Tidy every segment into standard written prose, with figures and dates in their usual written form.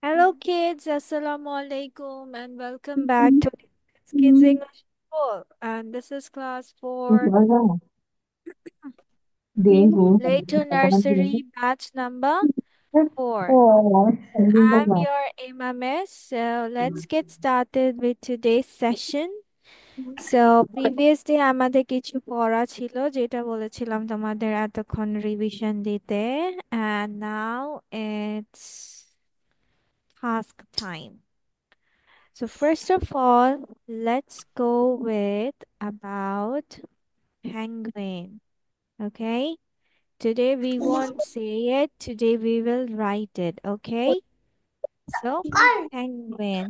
Hello kids, Assalamu alaikum and welcome back to Kids English School. And this is class 4, later nursery batch number 4. I'm your Miss. So let's get started with today's session. So previous day আমাদের কিছু পড়া ছিল যেটা বলেছিলাম তোমাদের এতক্ষণ revision দিতে, and now it's task time. So first of all, let's go with about penguin. Okay? Today we won't say it. Today we will write it. Okay? So penguin.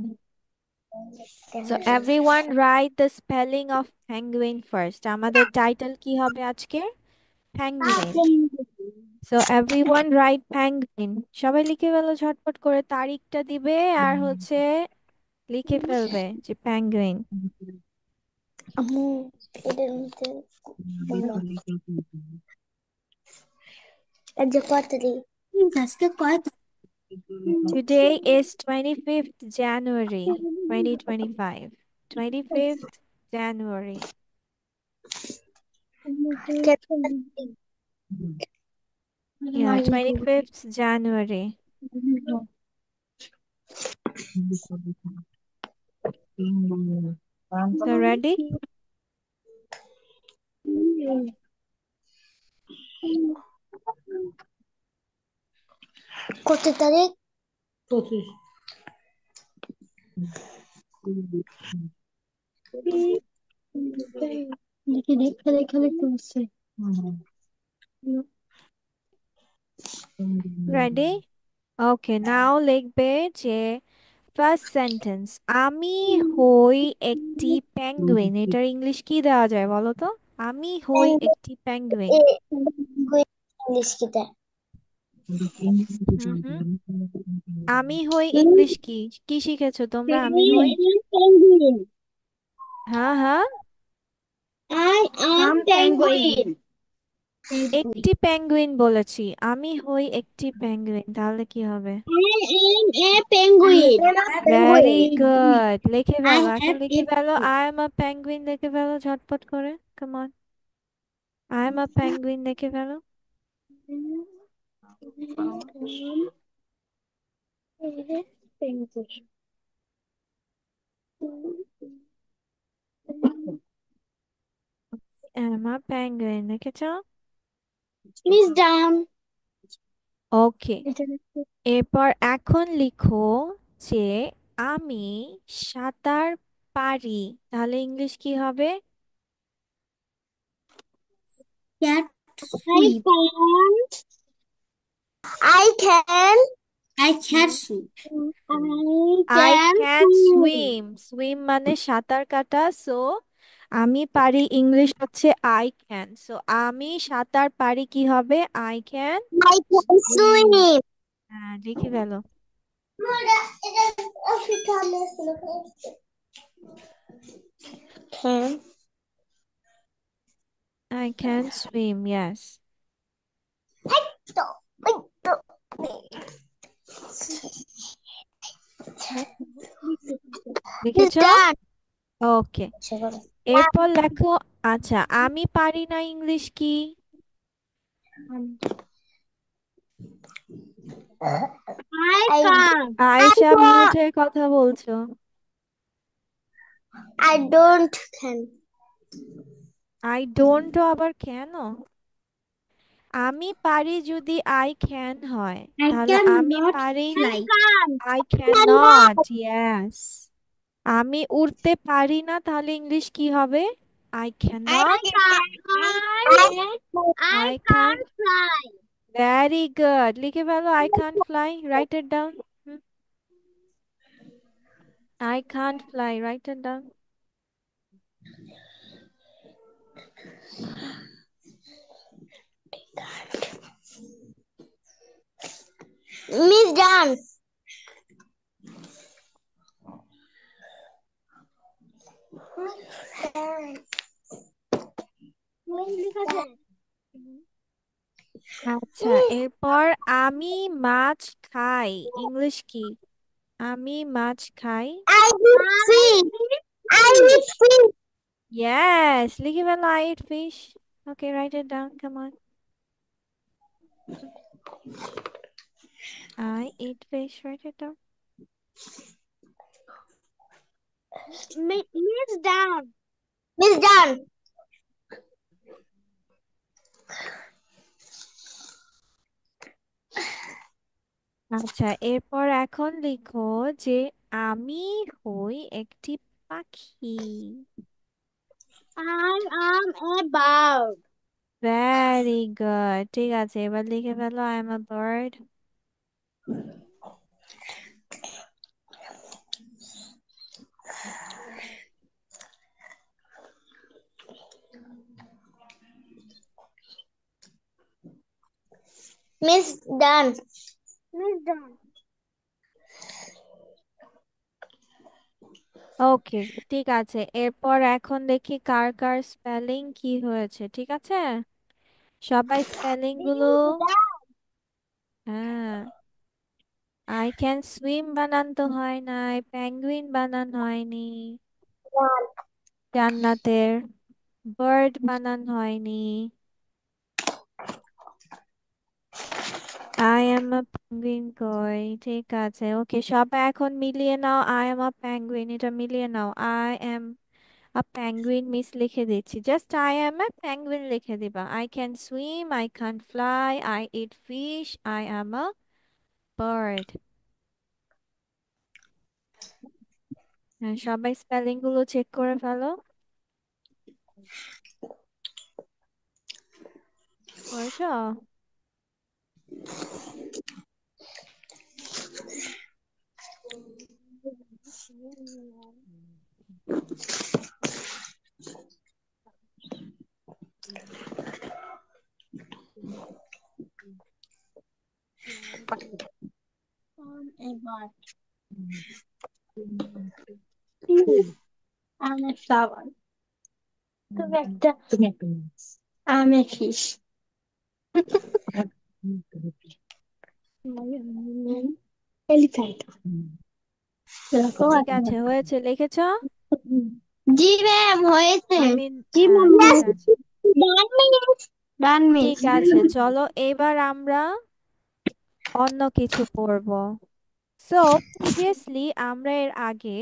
So everyone write the spelling of penguin first. আমাদের title কি হবে আজকের? Penguin. So everyone write penguin. সবাই লিখে ফেলো ঝটপট করে, তারিখটা দিবে আর হচ্ছে লিখে ফেলবে যে penguin. আম্মু এটার মধ্যে আজ কত তারিখ? আজকে কয় Today is 25th January 2025. 25th January. Yeah, 25th January. So ready? কত তারিখ? 25 দেখি দেখে দেখে লিখতে হচ্ছে। Ready? Okay, now লিখবে যে ফার্স্ট সেন্টেন্স, আমি হই একটি পেঙ্গুইন। এটার ইংলিশ কি দেওয়া যায় বলো তো? আমি হই একটি পেঙ্গুইন। ইংলিশ কিটা? হুম হুম আমি হই ইংলিশ কি কি শিখেছো তোমরা? আমি হই, পেঙ্গুইন। হ্যাঁ হ্যাঁ, I am penguin. একটি পেঙ্গুইন বলেছি। আমি হই একটি পেঙ্গুইন, তাহলে কি হবে? I am a penguin. Very good, লিখে I ফেলো, এখন have লিখে a ফেলো আই এম আ পেঙ্গুইন, লিখে ফেলো ঝটপট করে, come on, I am a penguin লিখে ফেলো। penguin. I am a penguin লিখেছো? Miss down. ওকে, এরপর এখন লিখো যে আমি সাঁতার পারি, তাহলে ইংলিশ কি হবে? Cat sweep. I can. I can swim. I can swim, swim মানে সাঁতার কাটা। সো আমি পারি ইংলিশ হচ্ছে আই ক্যান। সো আমি সাঁতার পারি কি হবে? I can I can swim. swim. হ্যাঁ, লিখে ফেলো। Can. I can swim, yes. Miss লিখেছো? done. ওকে, এরপর লেখো, আচ্ছা আমি পারি না ইংলিশ কি? I can. আয়েশা মিউট হয়ে কথা বলছো। I don't can. I don't আবার কেন? আমি পারি যদি আই ক্যান হয়, I তাহলে আমি cannot পারি, fly. I can not, yes. আমি উড়তে পারি না, তাহলে ইংলিশ কি হবে? I can I not, I I can, can't fly. Very good, লিখে ফেলো I can't fly, write it down. I can't fly, write it down. Miss done. আচ্ছা, এরপর আমি মাছ খাই ইংলিশ কি? আমি মাছ খাই। I eat fish. I eat fish. Yes, লিখে ফেলো I eat fish. Okay, write it down. Come on. I eat fish. Write it down. Miss down. Miss down. আচ্ছা, এরপর এখন লিখো যে আমি হই একটি পাখি। I am a bird. Very good, ঠিক আছে, এবার লিখে ফেলো I am a bird. Miss done. Miss done. ওকে, ঠিক আছে, এরপর এখন দেখি কার কার স্পেলিং কি হয়েছে, ঠিক আছে? সবাই স্পেলিং গুলো। হ্যাঁ, আই ক্যান সুইম বানান তো হয় নাই, পেঙ্গুইন বানান হয়নি, জান্নাতের বার্ড বানান হয়নি, আই এম আ পেঙ্গুইন কই, ঠিক আছে, ওকে, সবাই এখন মিলিয়ে now I am a penguin, এটা মিলিয়ে now I am a penguin, miss লিখে দিচ্ছি, just I am a penguin লিখে দিবা, I can swim, I can fly, I eat fish, I am a bird. হ্যাঁ, সবাই স্পেলিং গুলো চেক করে ফেলো। করেছো? A bird. I'm a flower. I'm a fish. Elephant. ঠিক আছে, হয়েছে, লিখেছো? জি ম্যাম হয়েছে। আমি জি হ্যাঁ, ম্যাম ঠিক আছে, ডান মিস। ডান মিস। ঠিক আছে, চলো এবার আমরা অন্য কিছু পড়ব। সো প্রিভিয়াসলি আমরা এর আগে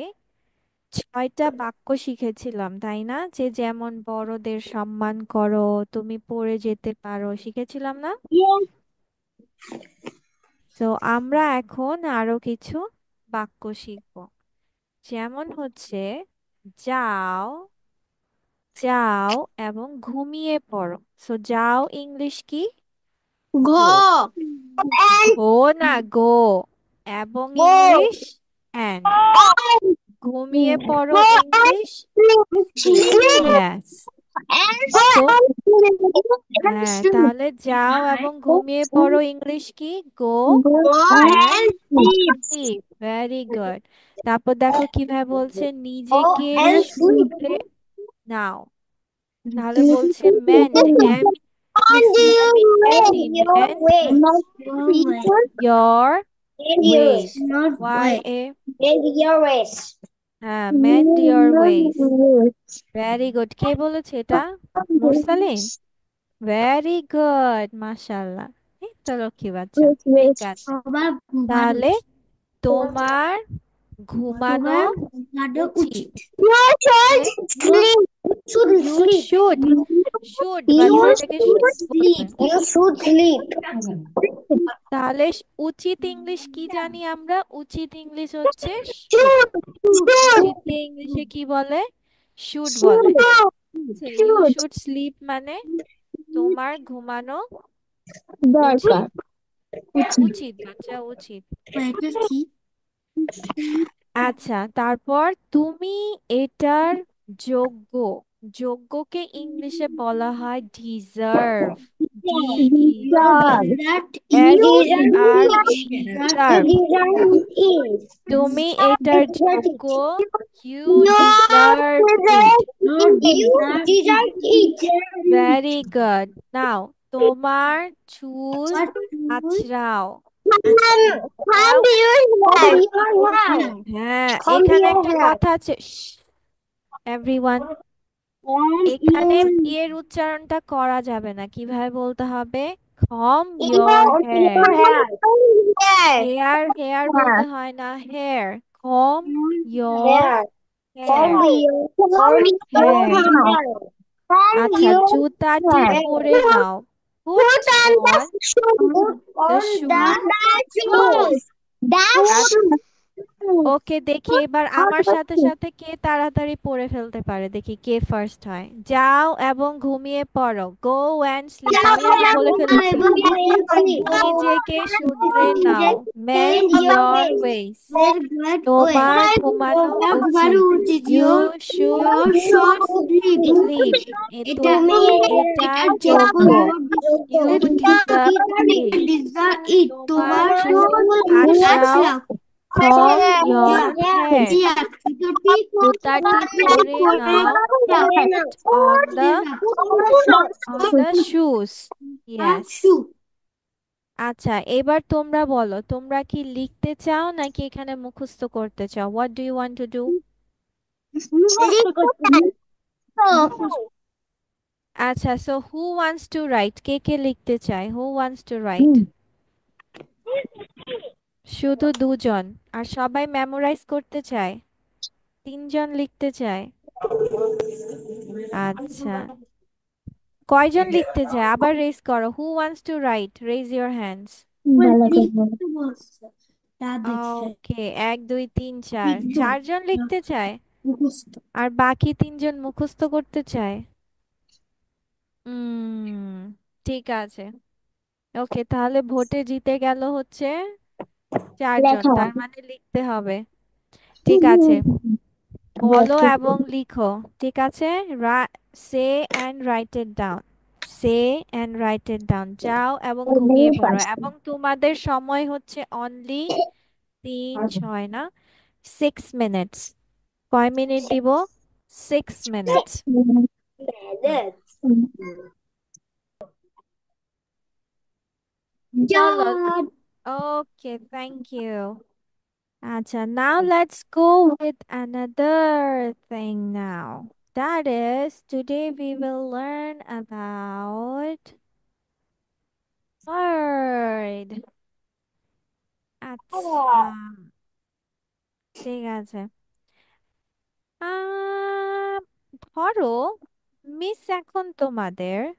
6টা বাক্য শিখেছিলাম, তাই না? যে যেমন বড়দের সম্মান করো, তুমি পড়ে যেতে পারো, শিখেছিলাম না? তো আমরা এখন আরো কিছু বাক্য শিখব, যেমন হচ্ছে যাও, যাও এবং ঘুমিয়ে পড়ো। সো যাও ইংলিশ কি? ঘ। গো। And ঘো না, গো। এবং go. English and. And ঘুমিয়ে পড়ো go English and sleep. sleep. Yes. And go তো and হ্যাঁ, sleep. তাহলে যাও এবং ঘুমিয়ে পড়ো ইংলিশ কি? Go Go and and sleep. Sleep. Very good. তারপর দেখো কিভাবে বলছে, Go নিজেকে and sleep. শুধরে নাও। তাহলে বলছে mend, M On your N way, E, your mend way. Not your way. your And yours. Ways, Not Y way. A, And your ways. হ্যাঁ, mend your ways. Very good, কে বলেছে এটা? মুরসালিন। Very good, মাশাআল্লাহ, এই তো লক্ষ্মী বাচ্চা, ঠিক আছে। আবার তাহলে তোমার ঘুমানো তোমার ঘুমানো উচিত। উচিত। You তাহলে should sleep. You should you sleep. Should, should You বাচ্চাটাকে should শুড বলবে। sleep. You should sleep. তাহলে উচিত ইংলিশ কি জানি আমরা? উচিত ইংলিশ হচ্ছে শুড। Should. Should. উচিতকে ইংলিশে কি বলে? শুড বলে। Should. You Should. Should sleep মানে তোমার ঘুমানো দরকার। উচিত। উচিত বাচ্চা, উচিত। এটা কি? আচ্ছা, তারপর তুমি এটার যোগ্য। যোগ্যকে ইংলিশে বলা হয় deserve. D E That S you E R V, you deserve. deserve it. তুমি এটার যোগ্য। You deserve it. You deserve it. Very good. নাও তোমার চুল What would আঁচড়াও। Comb যাও। your hair. হ্যাঁ, Comb এখানে your একটা hair. কথা আছে, এভরিওয়ান। Comb এখানে your বিয়ের উচ্চারণটা করা যাবে না, কিভাবে বলতে হবে? Comb your your hair. hair. Hair. Hair hair বলতে হয় না, hair. Comb your Hair. Hair. Comb your hair. hair. Comb আচ্ছা, your জুতাটি hair. পরে নাও। Put Put on on the shoes. The On shoe. the shoes. The shoes. Okay, দেখি এবার আমার সাথে সাথে কে তাড়াতাড়ি পড়ে ফেলতে পারে, দেখি কে ফার্স্ট হয়। যাও এবং ঘুমিয়ে পড়ো, গো অ্যান্ড স্লিপ। আমি আগে বলে ফেলেছি, নিজেকে শুধরে নাও। মেন্ড ইয়োর ওয়েস। তোমার ঘুমানো উচিত। You should your short sleep? Sleep. এটা এটা এটা যোগ্য। ইউ ডিজার্ভ তুমি ইট। ডিজার ইট তোমার তোমার চুল চুল আঁচড়াও। আঁচড়াও। কম ইয়োর হেয়ার। টিয়া জুতোটি জুতাটি পরে পরে নাও। নাও। Put on the shoes. Yes. শু আচ্ছা, এবার তোমরা বলো, তোমরা কি লিখতে চাও নাকি এখানে মুখস্থ করতে চাও? What do you want to do? আচ্ছা, so who wants to write? কে কে লিখতে চায়? Who wants to write? শুধু দুজন। আর সবাই মেমোরাইজ করতে চায়? তিনজন লিখতে চায়? আচ্ছা, কয়জন লিখতে চায়? আবার রেজ করো। Who wants to write? Raise your hands. লিখতে বলছে তা দেখে ওকে, 1 2 3 4, চারজন লিখতে চায়। মুখস্থ আর বাকি তিনজন মুখস্থ করতে চায়। হুম, ঠিক আছে। ওকে, তাহলে ভোটে জিতে গেল হচ্ছে চারজন, তার মানে লিখতে হবে। ঠিক আছে, বলো এবং লিখো। ঠিক আছে, say and write it down. Say and write it down. যাও এবং ঘুমিয়ে পড়ো, এবং তোমাদের সময় হচ্ছে অনলি 3 6 না, 6 মিনিটস। কয় মিনিট দিব? 6 মিনিটস। চলো। job okay, thank you. আচ্ছা, now let's go with another thing now. That is, today we will learn about word. আচ্ছা, ঠিক আছে। আহ ধরো, মিস এখন তোমাদের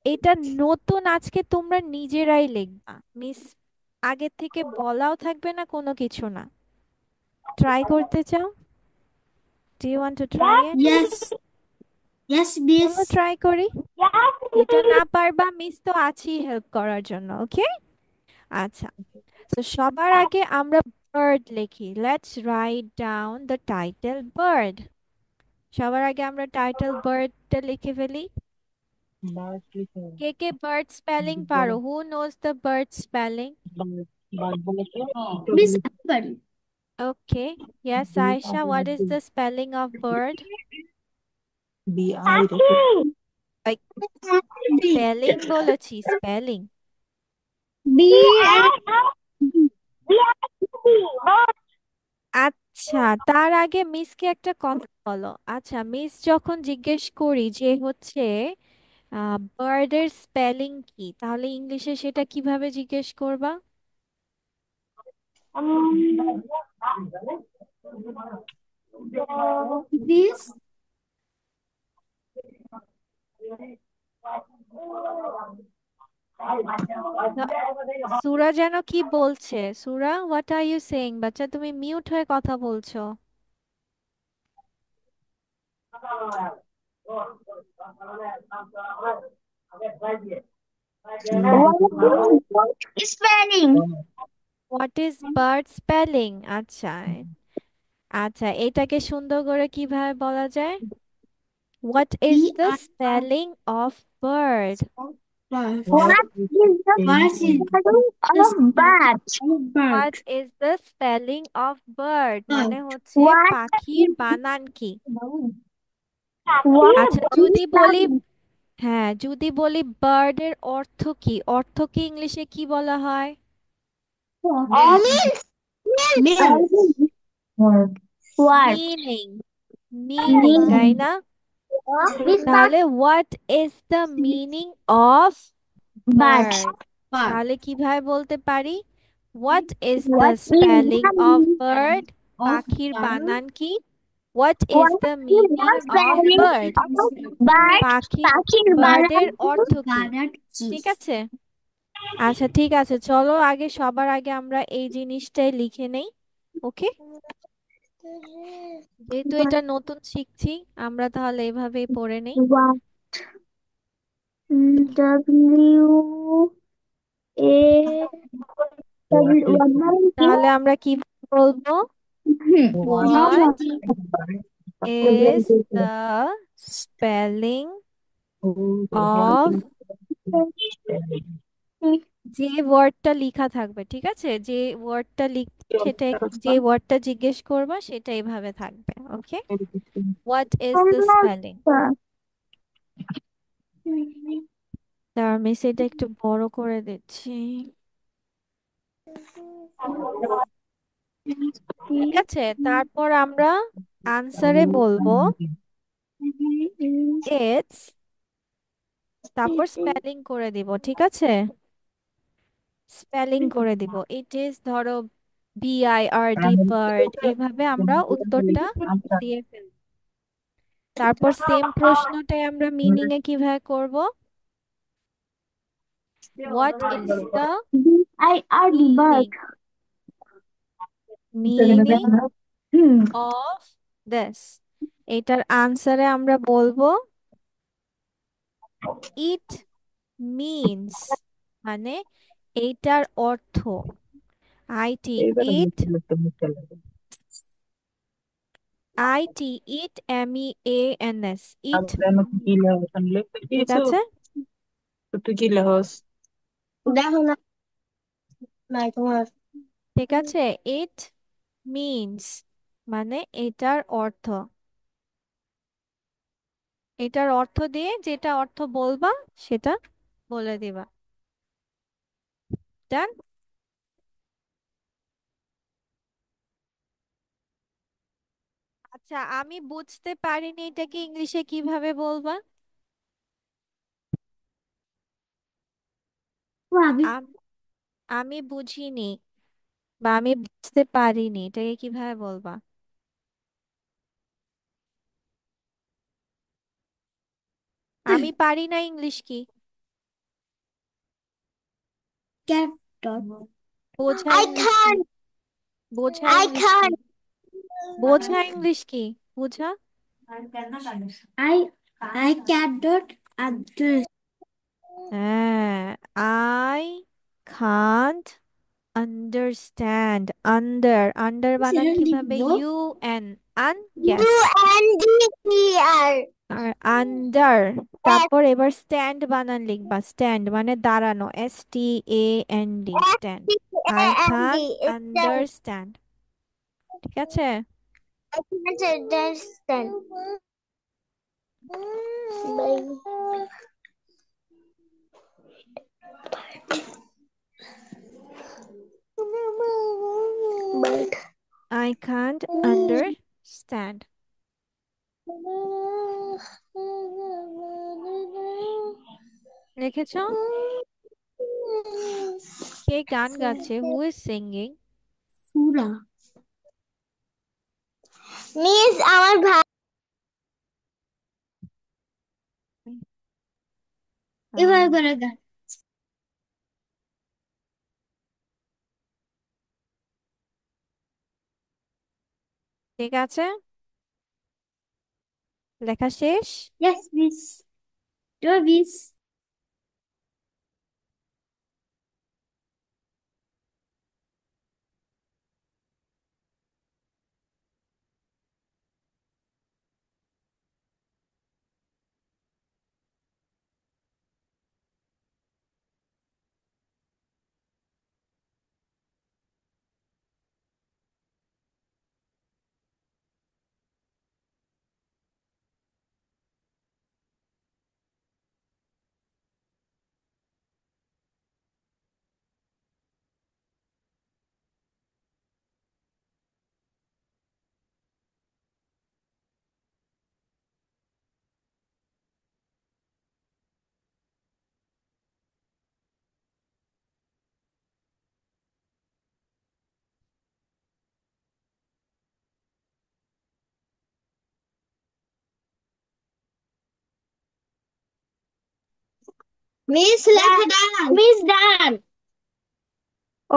এটা নতুন, আজকে তোমরা নিজেরাই লিখবা। মিস আগে থেকে বলাও থাকবে না, কোনো কিছু না। ট্রাই করতে চাও? Do you want to try it? yes yes miss চলো ট্রাই করি। এটা না পারবা, মিস তো আছি হেল্প করার জন্য। ওকে, আচ্ছা। তো সবার আগে আমরা বার্ড লিখি। Let's write down the title bird. সবার আগে আমরা টাইটেল বার্ডটা লিখে ফেলি। কে কে বার্ড স্পেলিং পারো? Who knows the bird spelling? miss পারি okay, yes Ayesha, what is the spelling of bird? Spelling বলেছি, স্পেলিং। আচ্ছা, তার আগে মিসকে একটা কথা বলো। আচ্ছা, মিস যখন জিজ্ঞেস করি যে হচ্ছে বার্ডের স্পেলিং কি, তাহলে ইংলিশে সেটা কিভাবে জিজ্ঞেস করবা? miss না- সুরা যেন কি বলছে। সুরা, হোয়াট আর ইউ সেইং? বাচ্চা, তুমি মিউট হয়ে কথা বলছো। Spelling. What is bird spelling? আচ্ছা, আচ্ছা, এটাকে সুন্দর করে কিভাবে বলা যায়? What is B the I R spelling of bird? bird What is the what is spelling the of spelling bat? of bird what is the spelling of bird মানে bird হচ্ছে What পাখির বানান কি? what আচ্ছা, is যদি বলি the হ্যাঁ, যদি বলি বার্ডের অর্থ কি, অর্থকে ইংলিশে কি বলা হয়? Means. Meals. What? Meaning, meaning, তাই না? Miss Park. তাহলে what is the meaning of But bird? Part তাহলে কিভাবে বলতে পারি? What is the what is spelling the of meaning? Bird? of পাখির bird. বানান কি? What is What the is meaning the of spelling bird? of bird? পাখির, Pakir বার্ডের banan. অর্থ কি? Parrot ঠিক cheese. আছে, আচ্ছা ঠিক আছে, চলো আগে সবার আগে আমরা এই জিনিসটাই লিখে নেই। ওকে, যেহেতু এটা নতুন শিখছি, আমরা তাহলে এভাবেই পড়ে নেই। What? W A W তাহলে আমরা কি বলবো? What is the spelling of, যে ওয়ার্ডটা লেখা থাকবে, ঠিক আছে, যে ওয়ার্ডটা সেটা, যে ওয়ার্ডটা জিজ্ঞেস করবা সেটা এইভাবে থাকবে। ওকে, হোয়াট ইজ দ্য স্পেলিং। তার মিস এটা একটু বড় করে দিচ্ছি। ঠিক আছে, তারপর আমরা আনসারে বলবো ইটস, তারপর স্পেলিং করে দিব, ঠিক আছে, স্পেলিং করে দিব। ইট ইজ, ধরো BIRD, বার্ড, এইভাবে আমরা উত্তরটা দিয়ে ফেলবো। তারপর সেম প্রশ্নটাই আমরা মিনিং এ কিভাবে করব? What is the BIRD meaning, bird. Meaning of this, এটার আনসারে আমরা বলবো ইট মিনস, মানে এইটার অর্থ, IT, it, IT, it, MEANS, ইট, ঠিক আছে। দেখো না নাই তোমার ঠিক আছে, ইট মিনস মানে এটার অর্থ, এটার অর্থ দিয়ে যেটা অর্থ বলবা সেটা বলে দিবা। ডান। আচ্ছা, আমি বুঝতে পারিনি এটাকে ইংলিশে কিভাবে বলবা? আমি আম- আমি বুঝিনি বা আমি বুঝতে পারিনি, এটাকে কিভাবে বলবা? আমি পারি না ইংলিশ কি? cat dot. বোঝা I ইংলিশ কি? can't বোঝা I ইংলিশ কি? can't বোঝা ইংলিশ কি? বোঝা। I cannot understand. হ্যাঁ, I can't understand, under, under বানান সেটা কিভাবে? লিখবো UN, আন, গ্যাস, UNDER আর আন্ডার। তারপর এবার স্ট্যান্ড বানান লিখবা, স্ট্যান্ড মানে দাঁড়ানো, STAND, stand. I can't STAND it's understand, ঠিক আছে। I can't understand. But I can't understand, লিখেছো? কে গান গাচ্ছে? Who is singing? Sura miss আমার ভাই এবার করে গান ঠিক আছে, লেখা শেষ। yes miss do miss miss লেখা ডান। মিস ডান।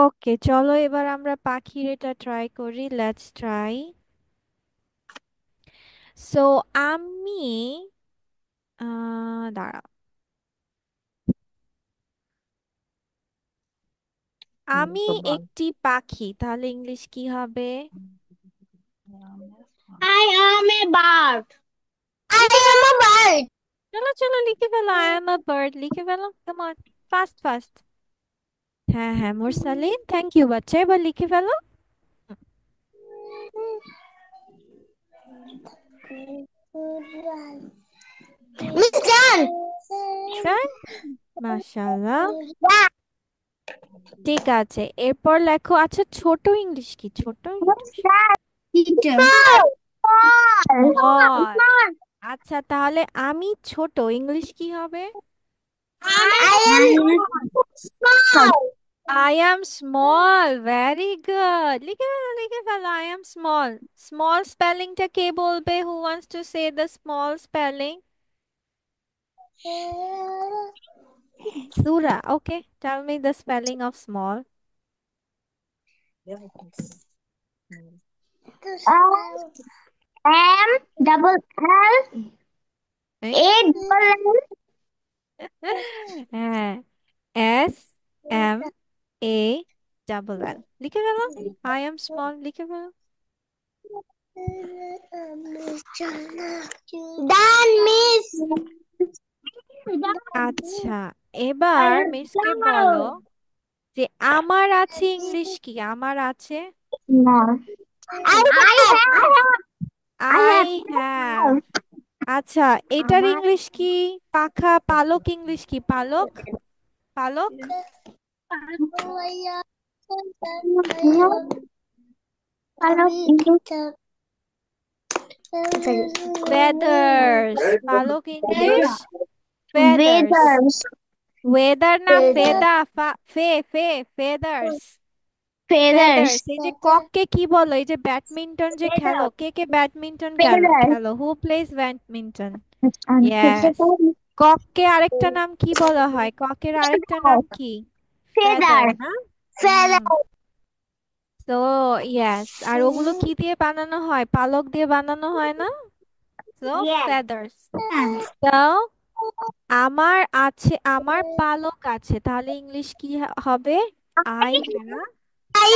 ওকে, চলো এবার আমরা পাখির এটা ট্রাই করি। Let's try. সো আমি দাঁড়াও। আমি একটি পাখি, তাহলে ইংলিশ কি হবে? I am a bird. I লিখে am ফেলো, a bird. চলো চলো লিখে ফেলো। আই এম আ বার্ড লিখে ফেলো, কাম অন, ফাস্ট ফাস্ট। হ্যাঁ হ্যাঁ মুরসালিন, থ্যাংক ইউ বাচ্চা, এবার লিখে ফেলো। Miss Jan. ডান, মাশাআল্লাহ। Yeah. ঠিক আছে, এরপর লেখো। আচ্ছা, ছোট ইংলিশ কি? ছোট Miss English Jan. Teacher. Small. Small. Small. Small. আচ্ছা, তাহলে আমি ছোট ইংলিশ কি হবে? I am small. I am small. Very good. লিখে ফেলো লিখে ফেলো। I am small. Small spelling টা কে বলবে? Who wants to say the small spelling? Sura. Okay. Tell me the spelling of small. M double L Eh? A double হ্যাঁ, S M A double L লিখে ফেলো। I am small লিখে ফেলো। done, miss. আচ্ছা, এবার মিসকে বলো যে আমার আছে ইংলিশ কি? আমার আছে No. I I have. আচ্ছা, এটার ইংলিশ কি? পাখা, পালক ইংলিশ কি? পালক, পালক। ফেদার্স। পালক ইংলিশ ফেদার্স। Feathers. ওয়েদার না Feathers. ফেদা, ফে ফে ফেদার্স। Feathers. ফেদার্স। এই যে কককে কি বলো? এই যে ব্যাডমিন্টন যে খেলো, কে কে ব্যাডমিন্টন Feathers. খেলো? হু প্লেস ব্যাডমিন্টন? ইয়েস। কককে আরেকটা নাম কি বলা হয়? ককের আরেকটা নাম কি? Feather Feather. না? হুম। Feather. তো ইয়েস, আর ওগুলো কি দিয়ে বানানো হয়? পালক দিয়ে বানানো হয় না? তো Yes. ফেদার্স। Yes. তো আমার আছে, আমার পালক আছে, তাহলে ইংলিশ কি হবে? I have I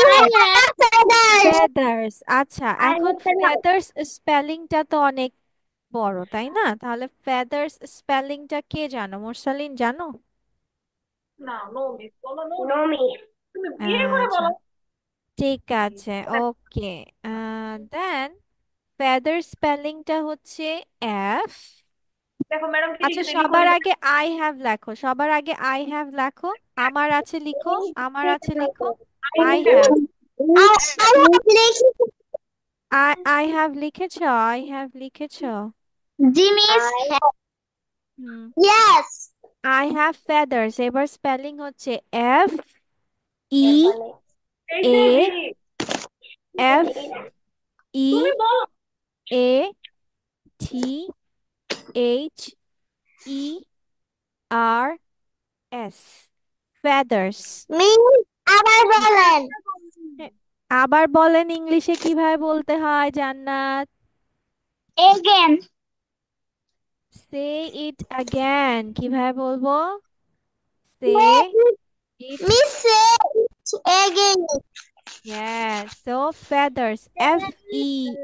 have feathers. Feathers. আচ্ছা, I এখন have feathers. ফেদার্স স্পেলিংটা তো অনেক বড়, তাই না? তাহলে ফেদার্স স্পেলিংটা কে জানো? মুরসালিন জানো? No, miss. আচ্ছা, ঠিক আছে, ওকে। দেন ফেদার স্পেলিংটা হচ্ছে এফ। আচ্ছা, সবার আগে আই হ্যাভ লেখো, সবার আগে আই হ্যাভ লেখো। আমার আছে লিখো, আমার আছে লিখো। I have. I have listened. I have লিখেছ? আই হ্যাভ লিখেছ? Jimmy's. Hmm. Yes. I have feathers. এবার স্পেলিং হচ্ছে F E A F E A T H E R S. Feathers. Miss, আবার বলেন। আবার বলেন, ইংলিশে কিভাবে বলতে হয় জান্নাত? Again. Say it again. কিভাবে বলবো? সে ইট। Miss, say it again. Yes. So feathers. Feathers. Feathers.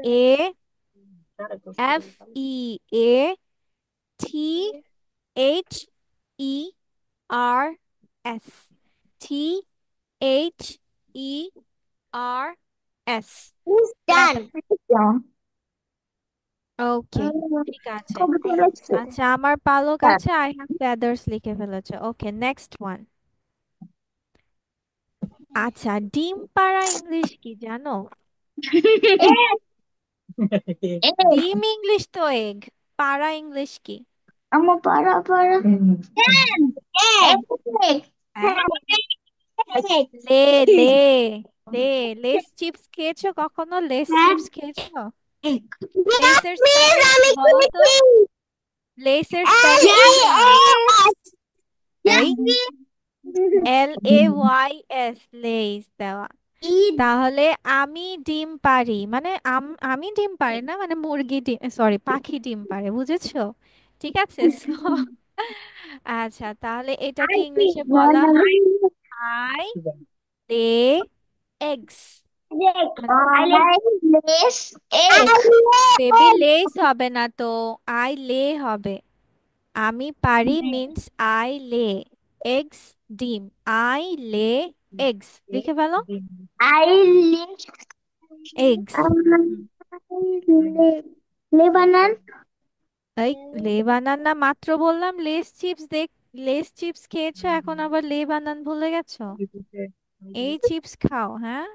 Miss, done. Feathers. ওকে, ঠিক আছে। আচ্ছা, আমার পালক আছে, আই হ্যাভ ফেদার্স লিখে ফেলেছে। ওকে, নেক্সট ওয়ান। আচ্ছা, ডিম পাড়া ইংলিশ কি জানো? ডিম ইংলিশ তো এগ। পাড়া ইংলিশ কি? আমার para. Egg. হ্যাঁ, Egg. লে লে লে। লেস চিপস খেয়েছো কখনো? লেস চিপস খেয়েছো? Egg. Yes, লেসের miss, স্পেলিং কি আমি বলো তো? খুঁজছি। লেসের স্পেলিং কি জানো? L-E-S. এই Yes, LAYS লেইস দেওয়া। we eat. তাহলে আমি ডিম পারি মানে আমি ডিম পারি না মানে মুরগি ডিম, সরি, পাখি ডিম পারে, বুঝেছো? ঠিক আছে। So, আচ্ছা, তাহলে এটাকে I ইংলিশে think বলা হয় আই লে eggs. I lace egg. Baby less হবে না তো, আই লে হবে। আমি পারি মিন্স আই লে এগস, ডিম। আই লে এগস লিখে ফেলো। I live. এগস। Lebanon. এই লে বানান না, মাত্র বললাম লেস চিপস লেস চিপস খেয়েছো, এখন আবার লে বানান ভুলে গেছো? এই চিপস খাও, হ্যাঁ,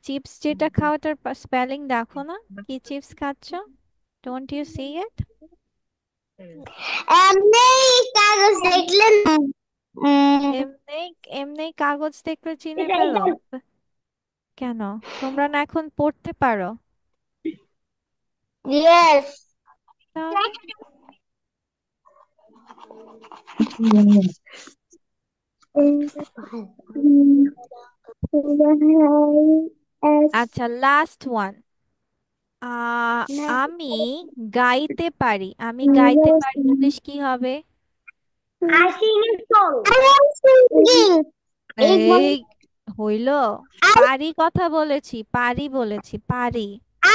চিপস যেটা খাও ওটার স্পেলিং দেখো না, কি চিপস খাচ্ছ? ডোন্ট ইউ সি ইট? এমনি কাগজ দেখলেন এমনি এমনি কাগজ দেখলে চিনে ফেলো? কেন, তোমরা না এখন পড়তে পারো? ইয়েস তাহলে আচ্ছা, লাস্ট ওয়ান। আমি গাইতে পারি, আমি গাইতে পারি, ইংলিশ কি হবে? I sing a song. I am singing. এই হইল, পারি কথা বলেছি, পারি বলেছি, পারি।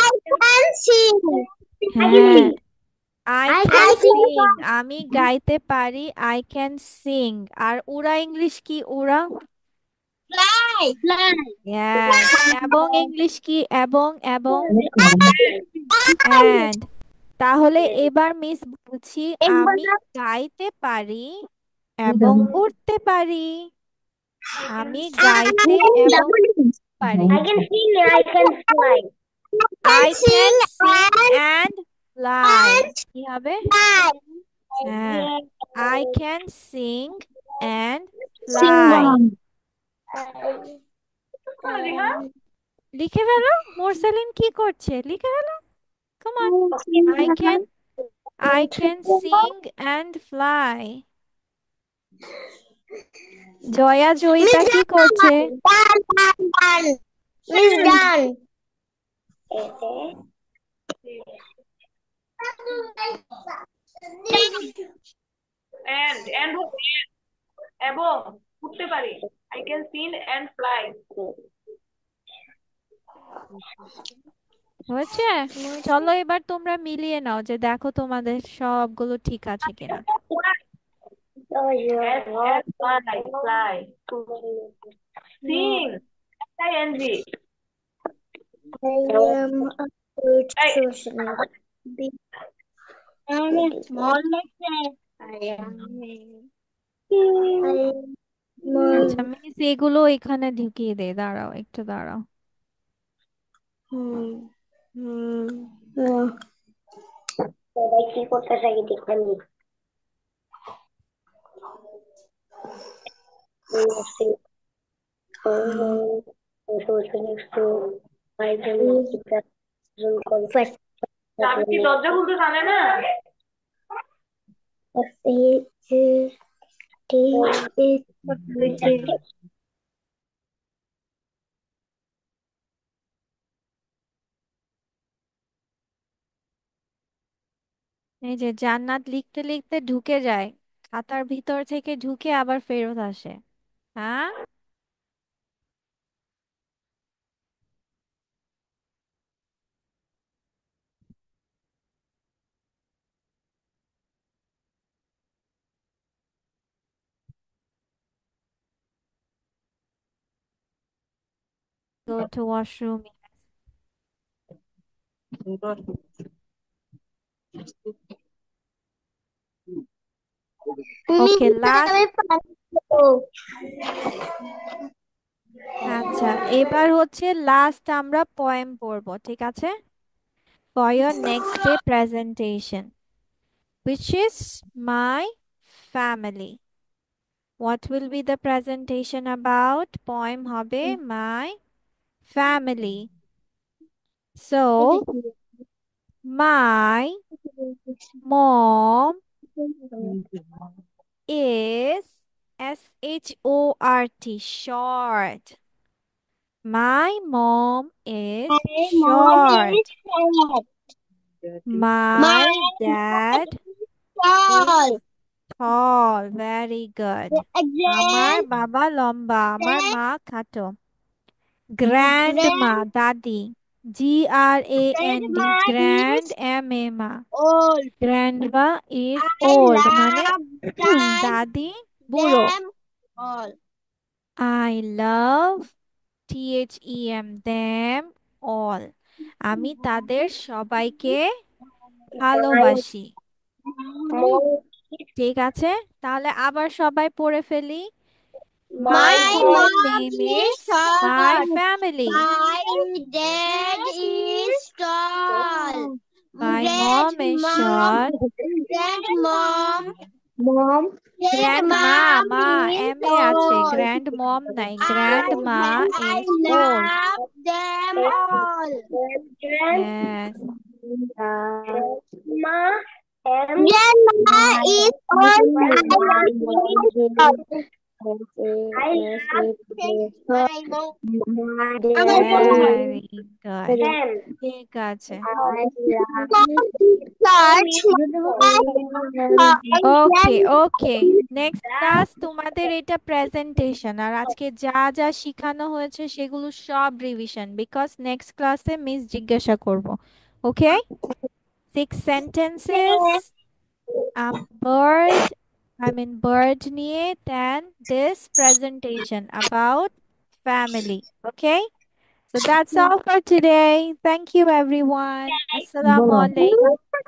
I can sing. I can হ্যাঁ, sing. I I can can sing. Singh, আমি গাইতে পারি, আই ক্যান সিং। আর উড়া ইংলিশ কি, উড়া? Fly. Fly. ইয়েস। এবং ইংলিশ কি, এবং এবং And অ্যান্ড। তাহলে এবার মিস বলছি, আমি গাইতে পারি এবং উড়তে পারি। আমি গাইতে এবং পারি। I can sing. I can fly. I I can can Singh sing and fly. and কি হবে? fly. হ্যাঁ, I can sing and Sing fly. on. লিখে ফেলো, মোরসালিন কি করছে, লিখে ফেলো, কমান। I can I can sing and fly. Jaya Joyita Miss কি করছে? done, done, done. Miss done. and এবং উঠতে পারি। I can sing and fly. হয়েছে? চলো এবার তোমরা মিলিয়ে নাও যে দেখো তোমাদের সবগুলো ঠিক আছে কিনা। And fly, fly. Sing. S-I-N-G. I am a good Hey, person. I am a small letter. I am আচ্ছা মিস, এগুলো এখানে ঢুকিয়ে দে, দাঁড়াও একটু দাঁড়াও। সবাই কি করতেছে আগে দেখলাম আমি কি দরজা খুলতে জানে না? এই যে জান্নাত লিখতে লিখতে ঢুকে যায়, খাতার ভিতর থেকে ঢুকে আবার ফেরত আসে। হ্যাঁ, go to washroom. Okay, last. আচ্ছা, এবার হচ্ছে লাস্ট আমরা পোয়েম পড়বো, ঠিক আছে? For your next day presentation, which is my family. What will be the presentation about? Poem হবে my family. So, my mom is S-H-O-R-T, short. My mom is My mom short. is short. My My dad dad is is tall. tall. Very good. আমার Again, বাবা লম্বা, আমার then মা খাটো। Grandma, দাদি। G-R-A-N-D, grandma grand, is M-A-Ma. old. Grandma is I old, মানে love them, দাদি বুড়ো। all. I love THEM, them all. আমি তাদের সবাইকে ভালোবাসি। ঠিক আছে, তাহলে আবার সবাই পড়ে ফেলি। My My mom mom name is is my short. family. My dad is tall. My mom is short. Grandmom, Grandma, ma, is M-A আছে, old. grandmom নাই, grandma I is old. love them all. Yes. Grandma is old. I love my mom. Very good. ঠিক আছে। ওকে ওকে, next class তোমাদের এটা presentation, আর আজকে যা যা শিখানো হয়েছে সেগুলো সব রিভিশন, বিকজ নেক্সট ক্লাসে মিস জিজ্ঞাসা করব। ওকে, 6 sentences, bird, bird নিয়ে, then this presentation about family. Okay, so that's all for today. Thank you everyone. Assalamu alaikum.